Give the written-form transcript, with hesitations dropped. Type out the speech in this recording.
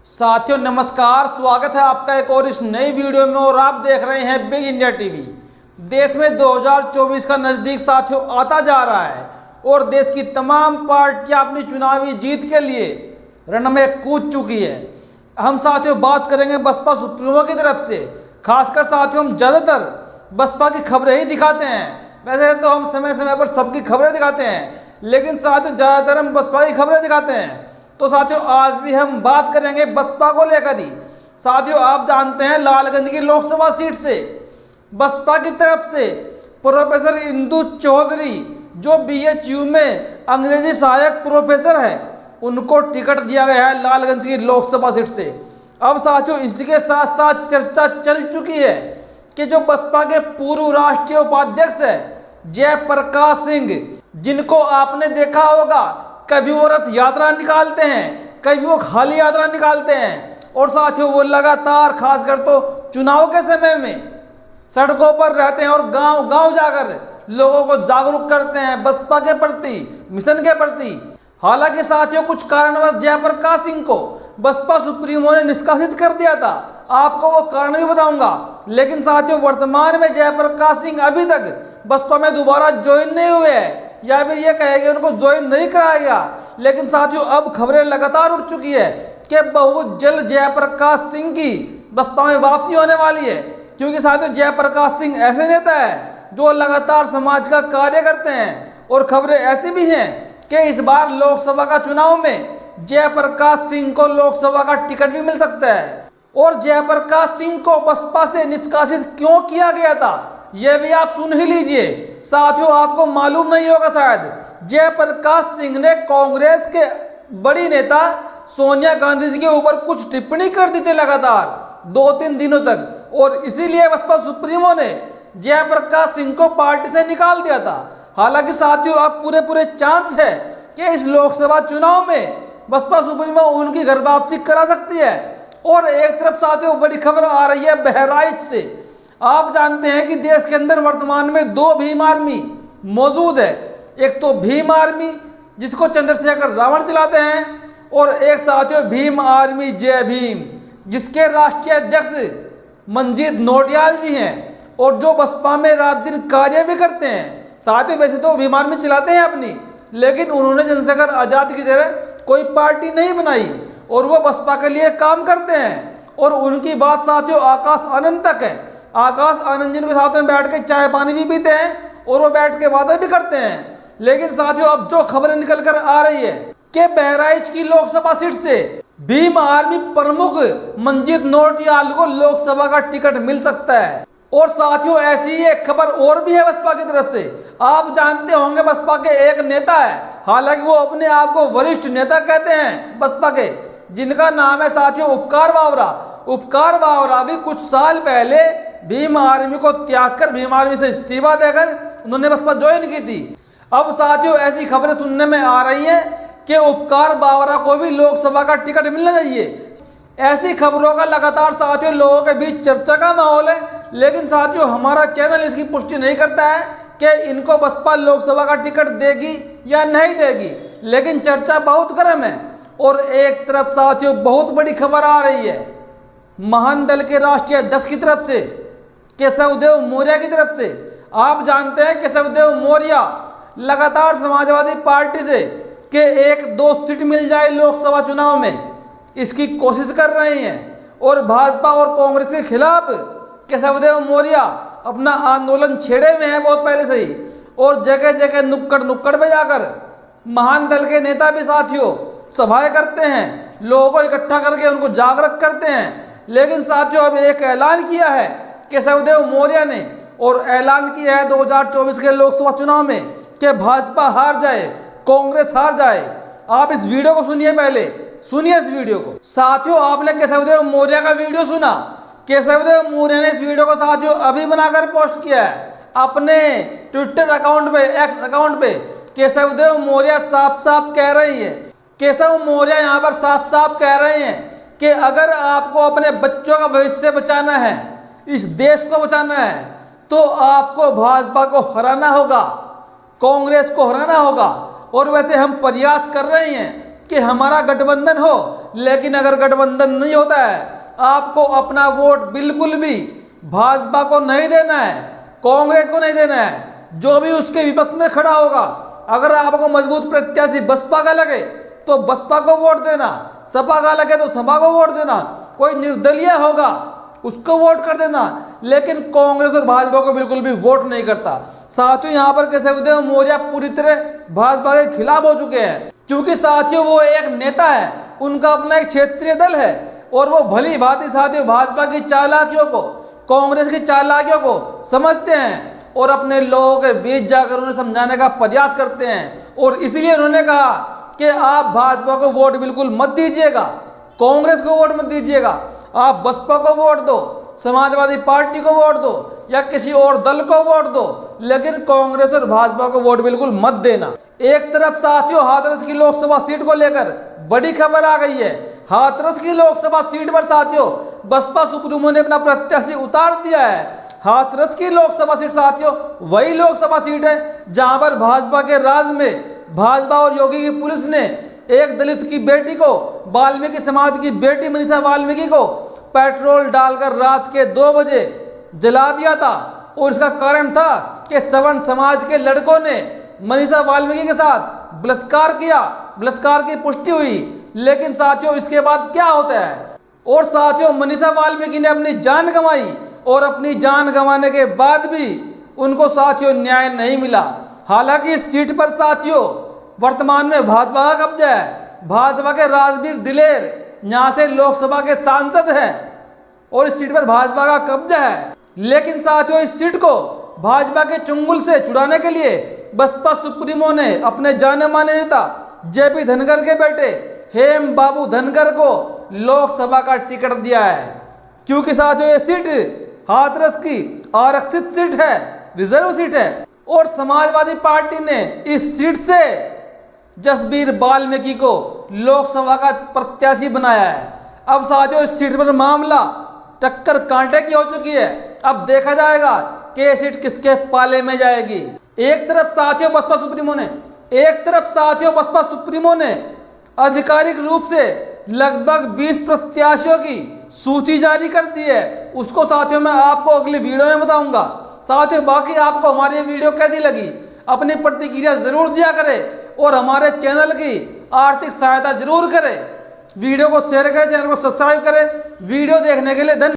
साथियों नमस्कार, स्वागत है आपका एक और इस नई वीडियो में। और आप देख रहे हैं बिग इंडिया टीवी। देश में 2024 का नज़दीक साथियों आता जा रहा है और देश की तमाम पार्टियां अपनी चुनावी जीत के लिए रण में कूद चुकी है। हम साथियों बात करेंगे बसपा सुप्रीमो की तरफ से। खासकर साथियों हम ज़्यादातर बसपा की खबरें ही दिखाते हैं। वैसे तो हम समय समय पर सबकी खबरें दिखाते हैं, लेकिन साथियों ज़्यादातर हम बसपा की खबरें दिखाते हैं। तो साथियों आज भी हम बात करेंगे बसपा को लेकर ही। साथियों आप जानते हैं लालगंज की लोकसभा सीट से बसपा की तरफ से प्रोफेसर इंदु चौधरी जो बीएचयू में अंग्रेजी सहायक प्रोफेसर है, उनको टिकट दिया गया है लालगंज की लोकसभा सीट से। अब साथियों इसके साथ साथ चर्चा चल चुकी है कि जो बसपा के पूर्व राष्ट्रीय उपाध्यक्ष है जयप्रकाश सिंह, जिनको आपने देखा होगा कभी वो रथ यात्रा निकालते हैं, कभी वो खाली यात्रा निकालते हैं, और साथियों वो लगातार खासकर तो चुनाव के समय में सड़कों पर रहते हैं और गांव गांव जाकर लोगों को जागरूक करते हैं बसपा के प्रति, मिशन के प्रति। हालांकि साथियों कुछ कारणवश जयप्रकाश सिंह को बसपा सुप्रीमो ने निष्कासित कर दिया था, आपको वो कारण भी बताऊंगा। लेकिन साथियों वर्तमान में जयप्रकाश सिंह अभी तक बसपा में दोबारा ज्वाइन नहीं हुए हैं, या फिर ये कहेंगे उनको ज्वाइन नहीं कराया गया। लेकिन साथियों अब खबरें लगातार उठ चुकी है कि बहुत जल्द जयप्रकाश सिंह की बसपा में वापसी होने वाली है, क्योंकि साथियों जयप्रकाश सिंह ऐसे नेता है जो लगातार समाज का कार्य करते हैं। और खबरें ऐसी भी हैं कि इस बार लोकसभा का चुनाव में जयप्रकाश सिंह को लोकसभा का टिकट भी मिल सकता है। और जयप्रकाश सिंह को बसपा से निष्कासित क्यों किया गया था यह भी आप सुन ही लीजिए। साथियों आपको मालूम नहीं होगा शायद, जयप्रकाश सिंह ने कांग्रेस के बड़ी नेता सोनिया गांधी जी के ऊपर कुछ टिप्पणी कर दी थी लगातार 2-3 दिनों तक, और इसीलिए बसपा सुप्रीमो ने जयप्रकाश सिंह को पार्टी से निकाल दिया था। हालांकि साथियों अब पूरे चांस है कि इस लोकसभा चुनाव में बसपा सुप्रीमो उनकी घर वापसी करा सकती है। और एक तरफ साथियों बड़ी खबर आ रही है बहराइच से। आप जानते हैं कि देश के अंदर वर्तमान में 2 भीम आर्मी मौजूद है। एक तो भीम आर्मी जिसको चंद्रशेखर रावण चलाते हैं, और एक साथियों भीम आर्मी जय भीम जिसके राष्ट्रीय अध्यक्ष मंजीत नौटियाल जी हैं, और जो बसपा में रात दिन कार्य भी करते हैं। साथियों वैसे तो भीम आर्मी चलाते हैं अपनी, लेकिन उन्होंने चंद्रशेखर आजाद की तरह कोई पार्टी नहीं बनाई और वो बसपा के लिए काम करते हैं। और उनकी बात साथियों आकाश आनंद तक है। आकाश आनंद जिनके साथ में बैठ के चाय पानी भी पीते हैं और वो बैठ के बातें भी करते हैं। लेकिन साथियों अब जो खबरें निकल कर आ रही है कि बहराइच की लोकसभा सीट से भीम आर्मी प्रमुख मंजीत नौटियाल को लोकसभा का टिकट मिल सकता है। और साथियों ऐसी एक खबर और भी है बसपा की तरफ से। आप जानते होंगे बसपा के एक नेता है, हालांकि वो अपने आप को वरिष्ठ नेता कहते हैं बसपा के, जिनका नाम है साथियों उपकार बावरा। उपकार बावरा भी कुछ साल पहले भीम आर्मी को त्याग कर भीम आर्मी से इस्तीफा देकर उन्होंने बसपा ज्वाइन की थी। अब साथियों ऐसी खबरें सुनने में आ रही हैं कि उपकार बावरा को भी लोकसभा का टिकट मिलना चाहिए। ऐसी खबरों का लगातार साथियों लोगों के बीच चर्चा का माहौल है। लेकिन साथियों हमारा चैनल इसकी पुष्टि नहीं करता है कि इनको बसपा लोकसभा का टिकट देगी या नहीं देगी, लेकिन चर्चा बहुत गर्म है। और एक तरफ साथियों बहुत बड़ी खबर आ रही है महान दल के राष्ट्रीय अध्यक्ष की तरफ से, केशवदेव मौर्य की तरफ से। आप जानते हैं केशवदेव मौर्य लगातार समाजवादी पार्टी से कि 1-2 सीट मिल जाए लोकसभा चुनाव में, इसकी कोशिश कर रहे हैं। और भाजपा और कांग्रेस के खिलाफ केशवदेव मौर्य अपना आंदोलन छेड़े हुए हैं बहुत पहले से ही, और जगह जगह नुक्कड़ पे जाकर महान दल के नेता भी साथियों सभाएं करते हैं, लोगों को इकट्ठा करके उनको जागरूक करते हैं। लेकिन साथियों अब एक ऐलान किया है केशवदेव मौर्य ने, और ऐलान किया है 2024 के लोकसभा चुनाव में कि भाजपा हार जाए, कांग्रेस हार जाए। आप इस वीडियो को सुनिए, पहले सुनिए इस वीडियो को। साथियों आपने केशवदेव मौर्य का वीडियो सुना। केशवदेव मौर्य ने इस वीडियो को साथियों अभी बनाकर पोस्ट किया है अपने ट्विटर अकाउंट पे, एक्स अकाउंट पे। केशवदेव मौर्य साफ साफ कह रही है, केशव मौर्य यहाँ पर साफ साफ कह रहे हैं कि अगर आपको अपने बच्चों का भविष्य बचाना है, इस देश को बचाना है, तो आपको भाजपा को हराना होगा, कांग्रेस को हराना होगा। और वैसे हम प्रयास कर रहे हैं कि हमारा गठबंधन हो, लेकिन अगर गठबंधन नहीं होता है, आपको अपना वोट बिल्कुल भी भाजपा को नहीं देना है, कांग्रेस को नहीं देना है, जो भी उसके विपक्ष में खड़ा होगा। अगर आपको मजबूत प्रत्याशी बसपा का लगे तो बसपा को वोट देना, सपा का लगे तो सपा को वोट देना, कोई निर्दलीय होगा उसको वोट कर देना, लेकिन कांग्रेस और भाजपा को बिल्कुल भी वोट नहीं करता। साथियों, यहाँ पर केशवदेव मौर्य पूरी तरह भाजपा के खिलाफ हो चुके हैं, क्योंकि साथियों वो एक नेता है, उनका अपना एक क्षेत्रीय दल है और वो भली भांति साथियों भाजपा की चालाकियों को, कांग्रेस की चालाकियों को समझते हैं और अपने लोगों के बीच जाकर उन्हें समझाने का प्रयास करते हैं। और इसलिए उन्होंने कहा कि आप भाजपा को वोट बिल्कुल मत दीजिएगा, कांग्रेस को वोट मत दीजिएगा, आप बसपा को वोट दो, समाजवादी पार्टी को वोट दो या किसी और दल को वोट दो, लेकिन कांग्रेस और भाजपा को वोट बिल्कुल मत देना। एक तरफ साथियों हाथरस की लोकसभा सीट को लेकर बड़ी खबर आ गई है। हाथरस की लोकसभा सीट पर साथियों बसपा सुप्रीमो ने अपना प्रत्याशी उतार दिया है। हाथरस की लोकसभा सीट साथियों वही लोकसभा सीट है जहां पर भाजपा के राज में भाजपा और योगी की पुलिस ने एक दलित की बेटी को, वाल्मीकि समाज की बेटी मनीषा वाल्मीकि को पेट्रोल डालकर रात के 2 बजे जला दिया था। और इसका कारण था कि सवर्ण समाज के लड़कों ने मनीषा वाल्मीकि के साथ बलात्कार किया, बलात्कार की पुष्टि हुई। लेकिन साथियों इसके बाद क्या होता है, और साथियों मनीषा वाल्मीकि ने अपनी जान गंवाई और अपनी जान गंवाने के बाद भी उनको साथियों न्याय नहीं मिला। हालांकि इस सीट पर साथियों वर्तमान में भाजपा का कब्जा है। भाजपा के राजवीर दिलेर यहाँ से लोकसभा के सांसद हैं और इस सीट पर भाजपा का कब्जा है। लेकिन साथियों इस सीट को भाजपा के चुंगल से छुड़ाने के लिए बसपा सुप्रीमो ने अपने जाने माने नेता जेपी धनखड़ के बेटे हेम बाबू धनखड़ को लोकसभा का टिकट दिया है, क्योंकि साथियों ये सीट हाथरस की आरक्षित सीट है, रिजर्व सीट है और समाजवादी पार्टी ने इस सीट से जसबीर वाल्मीकि को लोकसभा का प्रत्याशी बनाया है। अब साथियों इस सीट पर मामला टक्कर कांटे की हो चुकी है। अब देखा जाएगा कि ये सीट किसके पाले में जाएगी। एक तरफ साथियों बसपा सुप्रीमो ने आधिकारिक रूप से लगभग 20 प्रत्याशियों की सूची जारी कर दी है। उसको साथियों मैं आपको अगली वीडियो में बताऊंगा। साथियों बाकी आपको हमारी वीडियो कैसी लगी अपनी प्रतिक्रिया जरूर दिया करें और हमारे चैनल की आर्थिक सहायता जरूर करें। वीडियो को शेयर करें, चैनल को सब्सक्राइब करें। वीडियो देखने के लिए धन्यवाद।